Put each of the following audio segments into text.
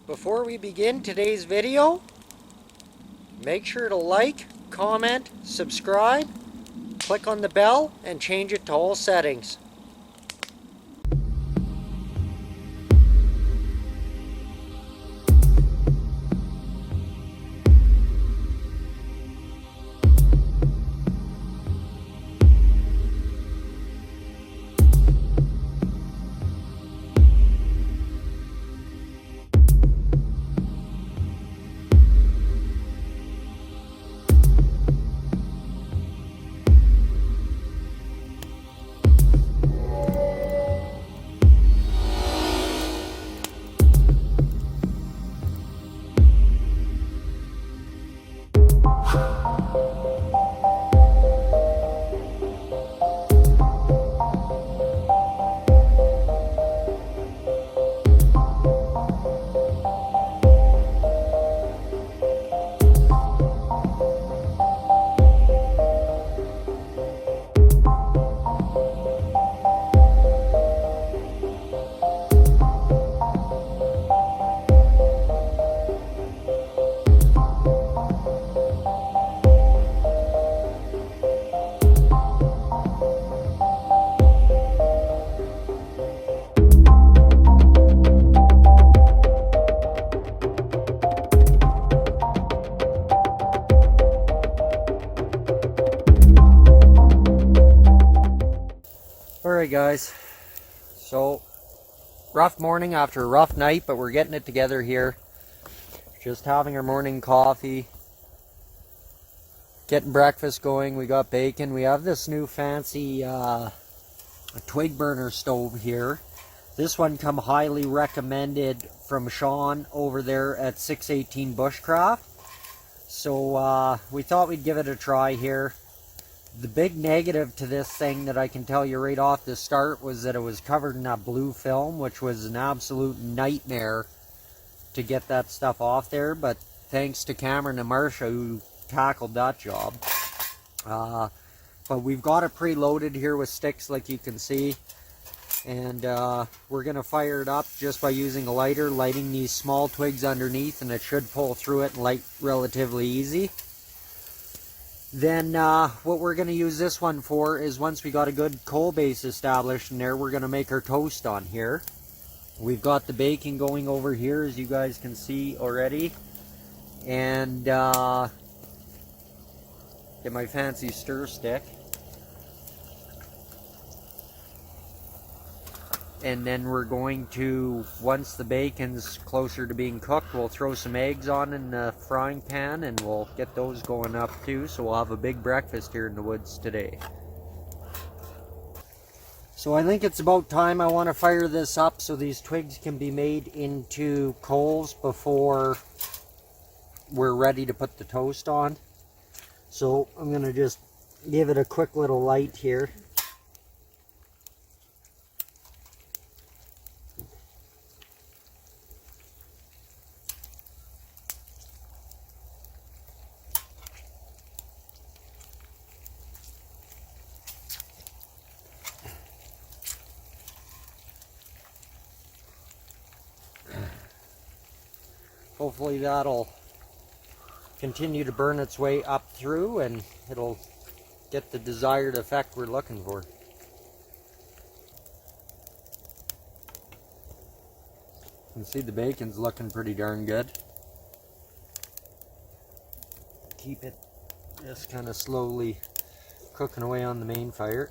Before we begin today's video, make sure to like, comment, subscribe, click on the bell, and change it to all settings. Alright guys, so rough morning after a rough night, but we're getting it together here. Just having our morning coffee, getting breakfast going. We got bacon. We have this new fancy Twig burner stove here. This one come highly recommended from Sean over there at 618 Bushcraft. So we thought we'd give it a try here. The big negative to this thing that I can tell you right off the start was that it was covered in that blue film, which was an absolute nightmare to get that stuff off there. But thanks to Cameron and Marcia who tackled that job. But we've got it preloaded here with sticks like you can see. And we're going to fire it up just by using a lighter, lighting these small twigs underneath, and it should pull through it and light relatively easy. Then what we're going to use this one for is once we got a good coal base established in there, we're going to make our toast on here. We've got the bacon going over here, as you guys can see already. And get my fancy stir stick. And then we're going to, once the bacon's closer to being cooked, we'll throw some eggs on in the frying pan and we'll get those going up too. So we'll have a big breakfast here in the woods today. So I think it's about time. I want to fire this up so these twigs can be made into coals before we're ready to put the toast on. So I'm going to just give it a quick little light here. Hopefully that'll continue to burn its way up through and it'll get the desired effect we're looking for. You can see the bacon's looking pretty darn good. Keep it just kind of slowly cooking away on the main fire.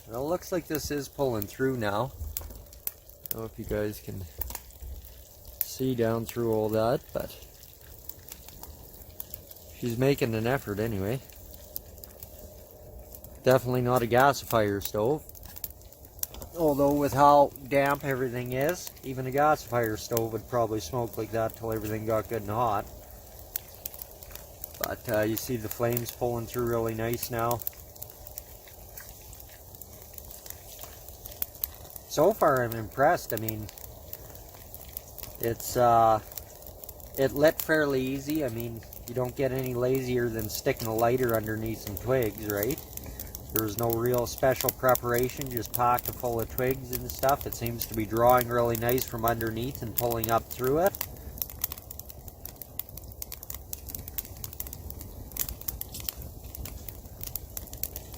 Well, it looks like this is pulling through now. I don't know if you guys can see down through all that, but she's making an effort anyway. Definitely not a gasifier stove, although with how damp everything is, even a gasifier stove would probably smoke like that till everything got good and hot. But you see the flames pulling through really nice now. So far I'm impressed. I mean, it lit fairly easy. I mean, you don't get any lazier than sticking a lighter underneath some twigs, right? There was no real special preparation, just packed full of twigs and stuff. It seems to be drawing really nice from underneath and pulling up through it.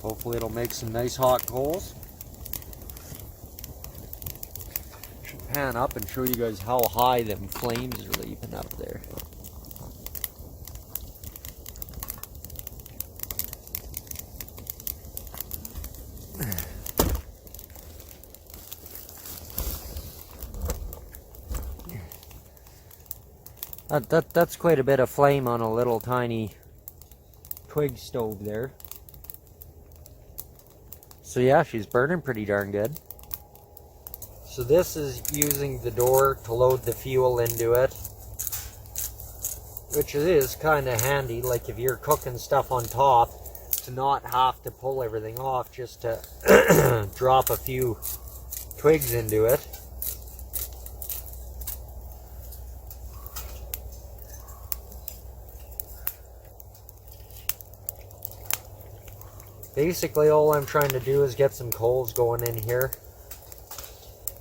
Hopefully it'll make some nice hot coals. Should pan up and show you guys how high them flames are leaping up there. That's quite a bit of flame on a little tiny twig stove there. So yeah, she's burning pretty darn good. So this is using the door to load the fuel into it, which it is kind of handy, like if you're cooking stuff on top, to not have to pull everything off, just to drop a few twigs into it. Basically all I'm trying to do is get some coals going in here.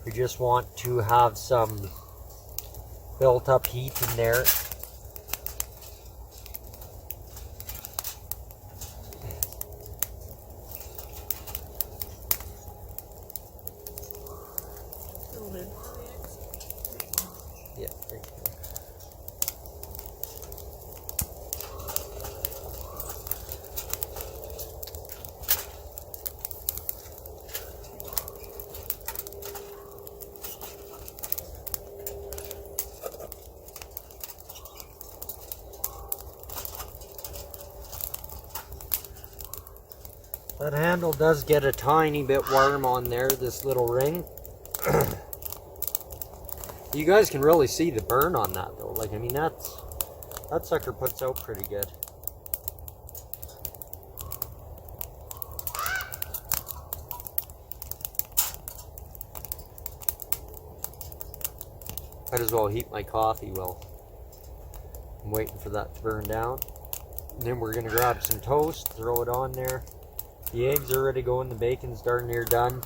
We just want to have some built up heat in there. Yeah, right there. That handle does get a tiny bit warm on there, this little ring. You guys can really see the burn on that though. Like, I mean, that sucker puts out pretty good. Might as well heat my coffee while I'm waiting for that to burn down. And then we're gonna grab some toast, throw it on there. The eggs are ready to go and the bacon's darn near done.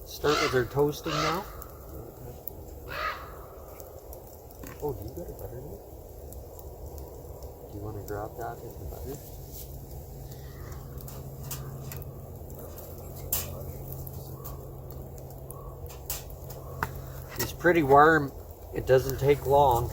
Start with our toasting now. Oh, do you got a butter there? Do you want to grab that with the butter? It's pretty warm. It doesn't take long.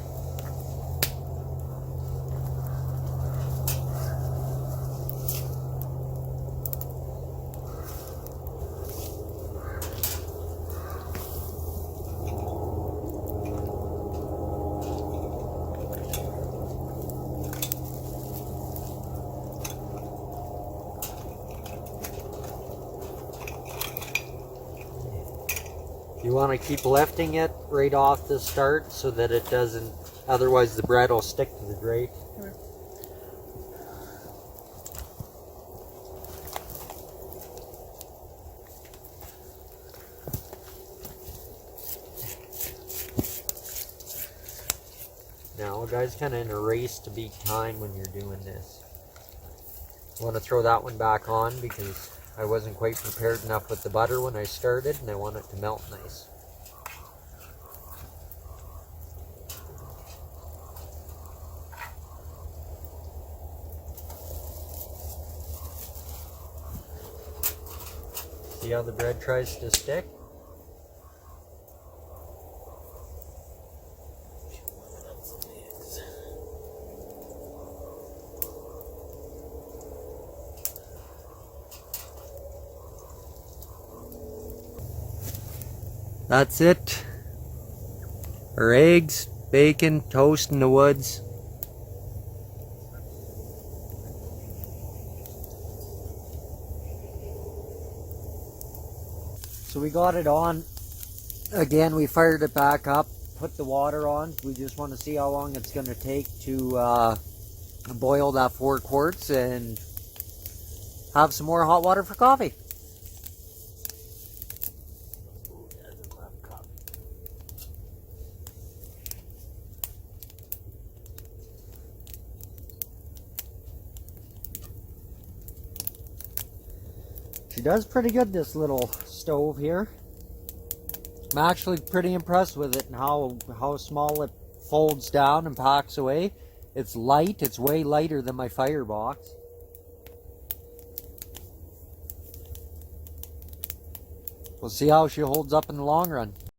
You want to keep lifting it right off the start so that it doesn't, otherwise the bread will stick to the grate. Okay. Now, guys, kind of in a race to beat time when you're doing this. I want to throw that one back on because I wasn't quite prepared enough with the butter when I started, and I want it to melt nice. See how the bread tries to stick? That's it. Our eggs, bacon, toast in the woods. So we got it on. Again, we fired it back up, put the water on. We just want to see how long it's going to take to boil that 4 quarts and have some more hot water for coffee. She does pretty good, this little stove here. I'm actually pretty impressed with it and how small it folds down and packs away. It's light. It's way lighter than my firebox. We'll see how she holds up in the long run.